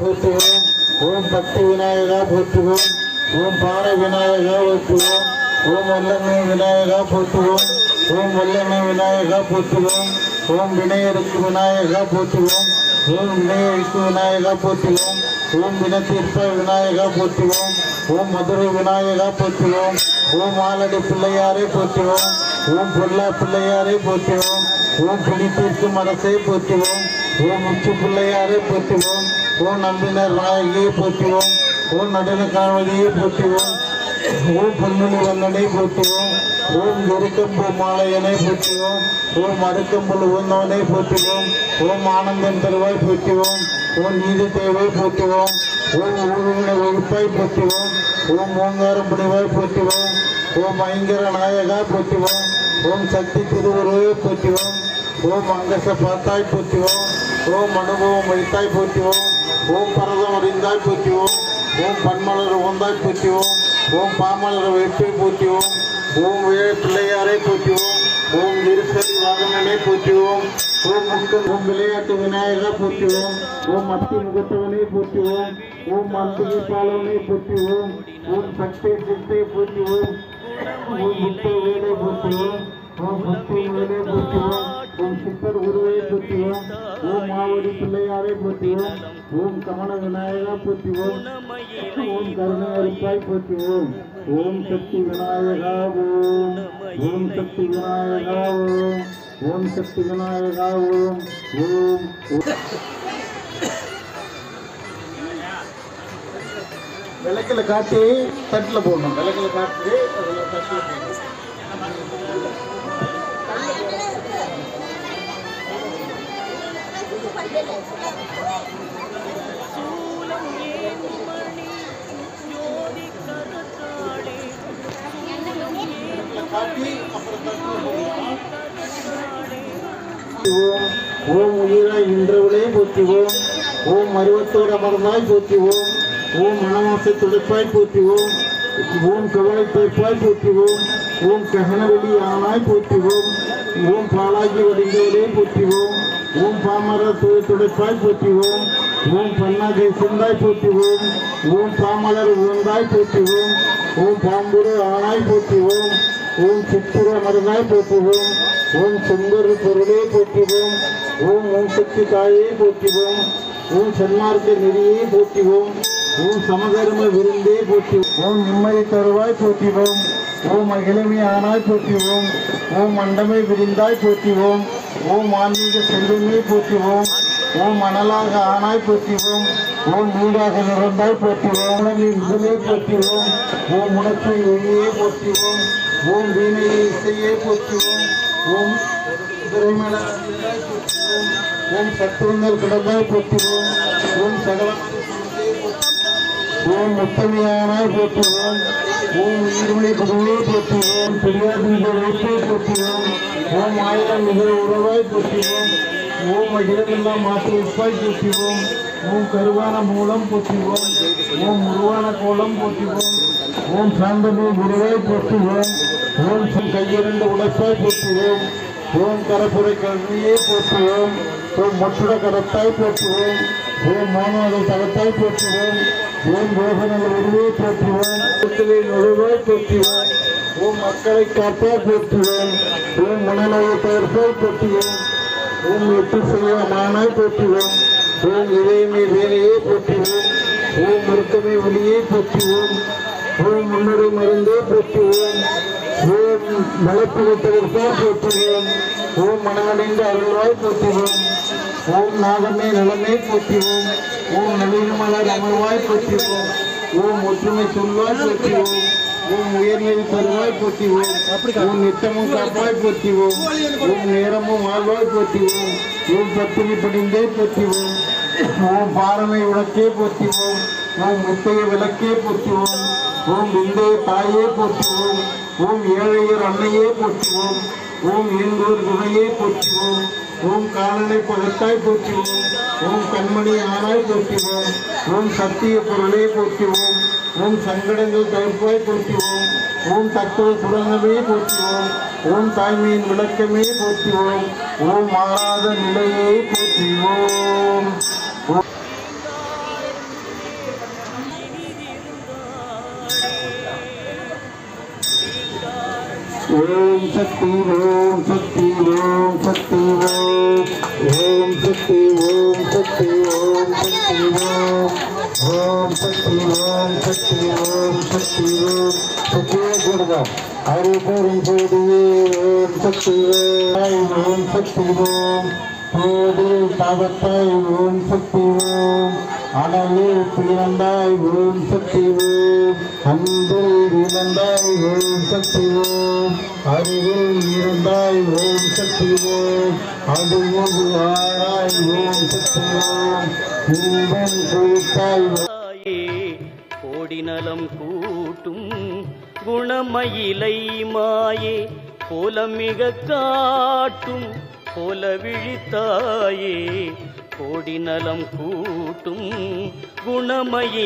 போற்றுவோம். ஓம் பக்தி விநாயகா போற்றுவோம். ஓம் பார விநாயகா போற்றுவோம். ஓம் வல்லமை விநாயகா போற்றுவோம். ஓம் வல்லமை விநாயகா போற்றுவோம். ஓம் விநாயகருக்கு விநாயகா போற்றுவோம். ஓம் விநாயகருக்கு விநாயகா போற்றுவோம். ஓம் வினத்தீர்ப்ப விநாயகா போற்றுவோம். ஓம் மதுரை விநாயகா போற்றுவோம். ஓம் ஆலடி பிள்ளையாரை போற்றுவோம். ஓம் பொல்லா பிள்ளையாரை போற்றுவோம். ஓம் பிணித்தீர்க்கும் அரசை போற்றுவோம். ஓம் உச்சு பிள்ளையாரை போற்றுவோம். ஓம் நம்பினர் நாயகியை போற்றுவோம். ஓம் நடன காவலியை போற்றுவோம். ஓம் பொன்மணி வந்தனை போற்றுவோம். ஓம் எருக்கம்பு மாலையனை போற்றுவோம். ஓம் அடுக்கம்புல் உந்தவனை போற்றுவோம். ஓம் ஆனந்தன் தருவாய் போற்றுவோம். ஓம் நீதி தேவை போற்றுவோம். ஓம் ஊழிய வகுப்பாய் போற்றுவோம். ஓம் ஓங்காரம் புனிவாய் போற்றுவோம். ஓம் ஐங்கர நாயகா போற்றுவோம். ஓம் சக்தி திருவுருவை போற்றுவோம். ஓம் அங்கச பார்த்தாய் போற்றுவோம். ஓம் அனுபவம் வைத்தாய் போற்றுவோம். ஓம் பரதம் அறிந்தாய் போற்றுவோம். ஓம் பன்மலர் ஓந்தாய் போற்றுவோம். ஓம் பாமலர் வைப்பை போற்றுவோம். ஓம் விழ பிள்ளையாரை போற்றுவோம். ஓம் இருசரி வாகனனை போற்றுவோம். ஓம் முக்கன் ஓம் விளையாட்டு விநாயகா போற்றுவோம். ஓம் அத்தி முகத்தவனை போற்றுவோம். ஓம் அம்பிகை பாலவனை போற்றுவோம். ஓம் சக்தி சித்தை போற்றுவோம். ஓம் முத்தை வேலை போற்றுவோம். ஓம் பக்தி வேலை போற்றுவோம். ஓம் சித்தர் உருவை போற்றுவோம். ஓம் மாவடி பிள்ளையாரை போற்றுவோம். ஓம் கமல விநாயகா போற்றுவோம். ஓம் கருணை அருப்பாய் போற்றுவோம். ஓம் சக்தி விநாயகா ஓம். ஓம் சக்தி விநாயகா ஓம். ஓம் சக்தி விநாயகா ஓம். ஓம் விளக்கில் காட்டி தட்டில் போடணும். விளக்கில் காட்டி அதில் தட்டில் போடணும். ஓம் உயிராய் நின்றவளே போற்றுவோம். ஓம் அருவத்தோடு அமர்ந்தாய் போற்றுவோம். ஓம் மனவாசை துடைப்பாய் போற்றுவோம். ஓம் கவலை துடைப்பாய் போற்றுவோம். ஓம் ககனவெளி ஆனாய் போற்றுவோம். ஓம் பாலாகி வடிந்தவளே போற்றுவோம். ஓம் பாமர துடைப்பாய் போற்றுவோம். ஓம் பன்னாகை சிந்தாய் போற்றுவோம். ஓம் பாமலர் உவந்தாய் போற்றுவோம். ஓம் பாம்புரு ஆனாய் போற்றுவோம். ஓம் சித்திர மருந்தாய் போற்றுவோம். ஓம் சுந்தர பொருளே போற்றுவோம். ஓம் ஓம் சக்தி தாயை போற்றுவோம். ஓம் சன்மார்க்க நெறியை போற்றுவோம். ஓம் சமதர்ம விருந்தே போற்றுவோம். ஓம் நிம்மதி தருவாய் போற்றுவோம். ஓம் அகிலமை ஆனாய் போற்றுவோம். ஓம் மண்டமை விரிந்தாய் போற்றுவோம். ஓம் ஆன்மீக செல்வமே போற்றுவோம். ஓம் மணலாக ஆனாய் போற்றுவோம். ஓம் வீடாக நிறந்தாய் போற்றுவோம். முதலே போற்றுவோம். ஓம் உணர்ச்சி ஒளியே போற்றுவோம். ஓம் வீணையை இசையே போற்றுவோம். ஓம் திரைமண போற்றுவோம். ஓம் சத்துவங்கள் கிடந்தாய் போற்றுவோம். ஓம் சகல ஓம் முத்தமையானாய் போற்றுவோம். ஓம் ஈர்மொழி குருவை போற்றுவோம். பெரியாதீக வைப்பை போற்றுவோம். ஓம் ஆயிரம் மிக உறவாய் போற்றுவோம். ஓம் அகிலமெல்லாம் மாற்று உப்பாய் போற்றுவோம். ஓம் கருவான மூலம் போற்றுவோம். ஓம் உருவான கோலம் போற்றுவோம். ஓம் சாந்தமே குருவாய் போற்றுவோம். ஓம் கையிரண்டு உழைப்பாய் போற்றுவோம். ஓம் கரப்புரை கல்வியை போற்றுவோம். ஓம் மொட்டுட கடத்தாய் போற்றுவோம். ஓம் மாணவர்கள் தகத்தாய் போற்றுவோம். ஓம் ரோகநல உருவை போற்றுவோம். நுழைவாய் போற்றுவோம். ஓம் மக்களை காப்பாய் போற்றுவோம். ஓம் மணநோயை தவிர்ப்பாய் போற்றுவோம். ஓம் எட்டு செய்ய மானாய் போற்றுவோம். ஓம் இதயமே வேலையை போற்றுவோம். ஓம் மருத்துவமை ஒளியை போற்றுவோம். ஓம் முன்னரை மருந்தே போற்றுவோம். ஓம் மலப்புகத்தவிர்ப்பாய் போற்றுவோம். ஓம் மனமடைந்த அருள்வாய் போற்றுவோம். ஓம் நாகமே நலமே போற்றுவோம். ஓம் நவீனமலர் அமர்வாய் போற்றுவோம். ஓம் ஒற்றுமை சொல்வாய் போற்றுவோம். ஓம் உயர்நெறி தருவாய் போற்றுவோம். ஓம் நித்தமும் காப்பாய் போற்றுவோம். ஓம் நேரமும் வாழ்வாய் போற்றுவோம். ஓம் பத்தினி படிந்தே போற்றுவோம். ஓம் பாரமை உனக்கே போற்றுவோம். ஓம் முத்தைய விளக்கே போற்றுவோம். ஓம் விந்தைய தாயே போற்றுவோம். ஓம் ஏழையர் அன்னையே போற்றுவோம். ஓம் இயந்தோர் துணையே போற்றுவோம். ஓம் காலனை பகத்தாய் போற்றுவோம். ஓம் கண்மணி ஆனாய் போற்றுவோம். ஓம் சத்திய பொருளே போற்றுவோம். ஓம் சங்கடங்கள் தவிர்ப்பாய் போற்றுவோம். ஓம் தத்துவ சுடங்கமே போற்றுவோம். ஓம் தாய்மையின் விளக்கமே போற்றுவோம். ஓம் மாறாத நிலையை போற்றுவோம். ஓம் சக்தி ஓம் சக்தி ஓம் சக்தி ஓம் சக்தி ஓம் சக்தி ஓம் சக்தி ஓம் சக்தி ஓம் சக்தி ஓம் சக்தி ஓம் சக்தியே கூடுதா அறிபெரும் ஜோதியே ஓம் சக்தி ஓம் சக்தி ஓம் கோடில் தாவத்தாய் ஓம் சக்தி ஓம் அனலில் பிறந்தாய் ஓம் சக்தி ஓம் அன்பில் இழந்தாய் ஓம் சக்தி ஓம் அறிவில் இருந்தாய் ஓம் சக்தி ஓம் அதுவும் ஆராய் ஓம் சக்தி ஓம் இன்பம் குறித்தாய் கோடி நலம் கூட்டும் குணமயிலை மாயே கோலமிக காட்டும் கோல விழித்தாயே கோடி நலம் கூட்டும் குணமயி